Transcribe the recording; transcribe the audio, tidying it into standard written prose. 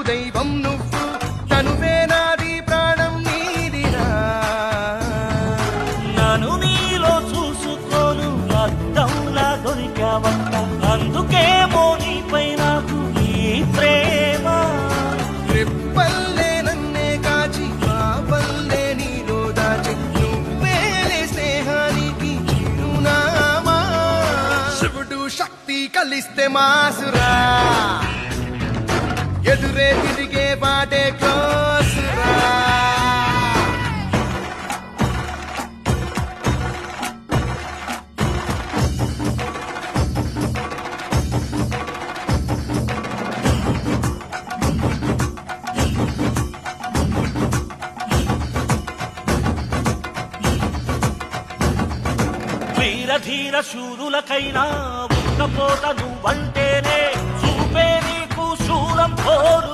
దైవం నువ్వు తనువే నాది ప్రాణం నీదిరా నన్ను నీలో చూసుకోను అద్దంలా దొరికావంట అందుకేమో నీపై నాకు ఈ ప్రేమ రెప్పల్లే నన్నే కాచి పాపల్లే నీలో దాచి నువ్వేలే స్నేహానికి చిరునామా శివుడు శక్తి కలిస్తే మాసురా ఎదురే తిరిగే బాటే కోసురా ధీర శూరులకైనా ఉక్కపోత నువ్వంటేనే చూపే నీకు శూలం పోరు